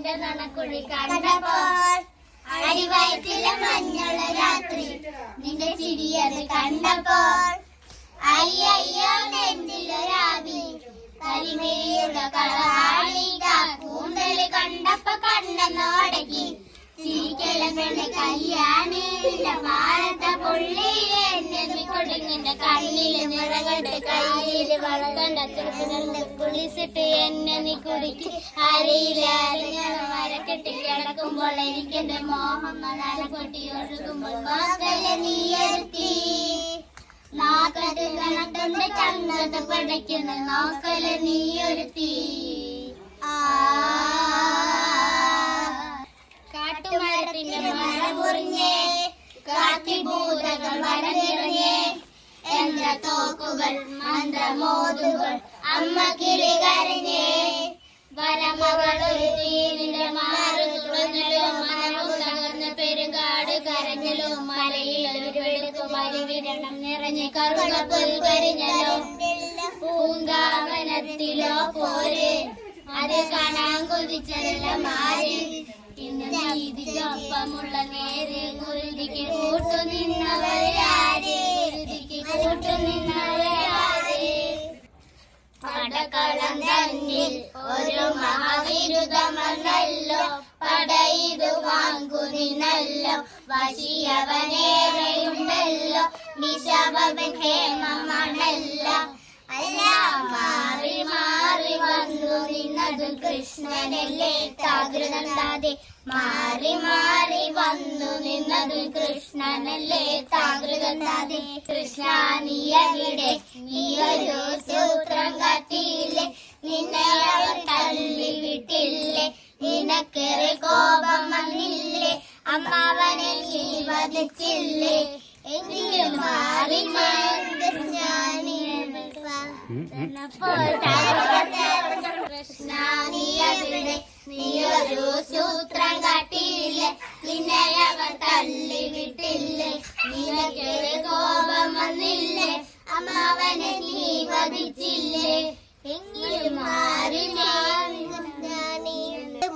നിന്റെ നുണക്കുഴി കണ്ടപ്പോൾ അടിവയറ്റിലെ മഞ്ഞുള്ള രാത്രി നിന്റെ ചിരിയത് കണ്ടപ്പോൾ അയ്യോ നെഞ്ചിലൊരാവി കരിമിഴിയുടെ കളാടിക കൂന്തല് കണ്ടപ്പോ കണ്ണെന്നോടക്കി ചിരിക്കല പെണ്ണ് കല്യാണി നിന്റെ മാനത്തെ പുള്ളി എന്നെ കൊടുങ്ങിന്റെ കണ്ണില് നിറകണ്ട് കയ്യില് വളകണ്ട ചെറുപ്പിനെ കുളിച്ചിട്ട് എന്നെ നീ കുടിക്ക് അരയില്ലാതെ ഞാൻ മരക്കെട്ടി കിടക്കുമ്പോൾ എനിക്കെന്റെ മോഹം നന കൊട്ടി ഒഴുകുമ്പോൾ നോക്കല് നീയെടുത്തി നാക്കത് കണക്കൊണ്ട് ചങ്ങത പടയ്ക്കുന്ന നോക്കല് നീയൊരുത്തി കാട്ടുമരത്തിന്റെ മരം മുറിഞ്ഞേ കാത്തിഭൂതകൾ വരനിറങ്ങേ എന്ന തോക്കുകൾ മന്ത്രമോതുകൾ അമ്മ കിളി കരഞ്ഞേ വരമകളൊരു തീരിന്റെ മാറു തുറഞ്ഞലോ മരവും തകർന്ന പെരുകാട് കരഞ്ഞലോ മലയിൽ ഒരു വെളുത്തു പരിവിരണം നിറഞ്ഞ് കറുകപ്പുൽ കരിഞ്ഞലോ പൂങ്കാവനത്തിലോ പോരെ അത് കാണാൻ കൊതിച്ചതല്ല മാറി ഇന്ന് നീതിക്കൊപ്പമുള്ള നേരെ കുരുതിക്ക് കൂട്ടുനിന്നവരാരെ പടക്കളം തന്നിൽ ഒരു മഹാവിരുദ്ധമെന്നല്ലോ പടയിതു വാങ്ങുനിന്നല്ലോ വശിയവനേറെയുണ്ടല്ലോ നിശാപൻ ഹേമമാണല്ലോ അല്ല മാറി മാറി വന്നു നിന്നതു കൃഷ്ണനല്ലേ താകൃതന്താതെ മാറി മാറി വന്നു നിന്നതു കൃഷ്ണനല്ലേ താകൃതന്താതെ കൃഷ്ണ നീയവിടെ നീയൊരു സൂത്രം കാട്ടിയില്ലേ നിന്നെ അവർ തള്ളി വിട്ടില്ലേ നിനക്കേറെ കോപം വന്നില്ലേ അമ്മാവനെ നീ വധിച്ചില്ലേ എങ്കിലും മാറി കൃഷ്ണ നീയവിടെ നീയൊരു സൂത്രം കാട്ടിയില്ലേ നിന്നെ അവർ തള്ളി വിട്ടില്ലേ നിനക്കേറെ കോപം വന്നില്ലേ അമ്മാവനെ നീ വധിച്ചില്ലേ എങ്കിലും മാറി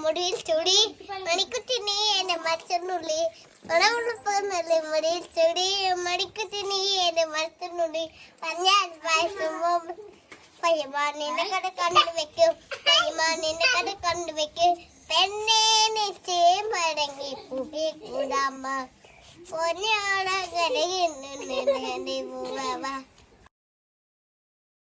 മുടിയിൽ ചൂടി മണിക്കുട്ടി നീ എന്റെ മച്ചനുള്ളി ഉണവുള്ളപ്പോന്നല്ലേ മുടിയിൽ ചൂടി മണിക്കുട്ടി നീ എന്റെ മച്ചനുള്ളി പറഞ്ഞാൽ വയസ്സുമ്പോ പയ്യമാ നിന്നെ കട കണ്ടുവെക്കും പയ്യമാ നിന്നെ കട കണ്ടുവെക്കും പെണ്ണേ നെച്ചേ മടങ്ങി പൂവി കൂടാമ്മ പൊന്നോട കരയുന്നു പൂവ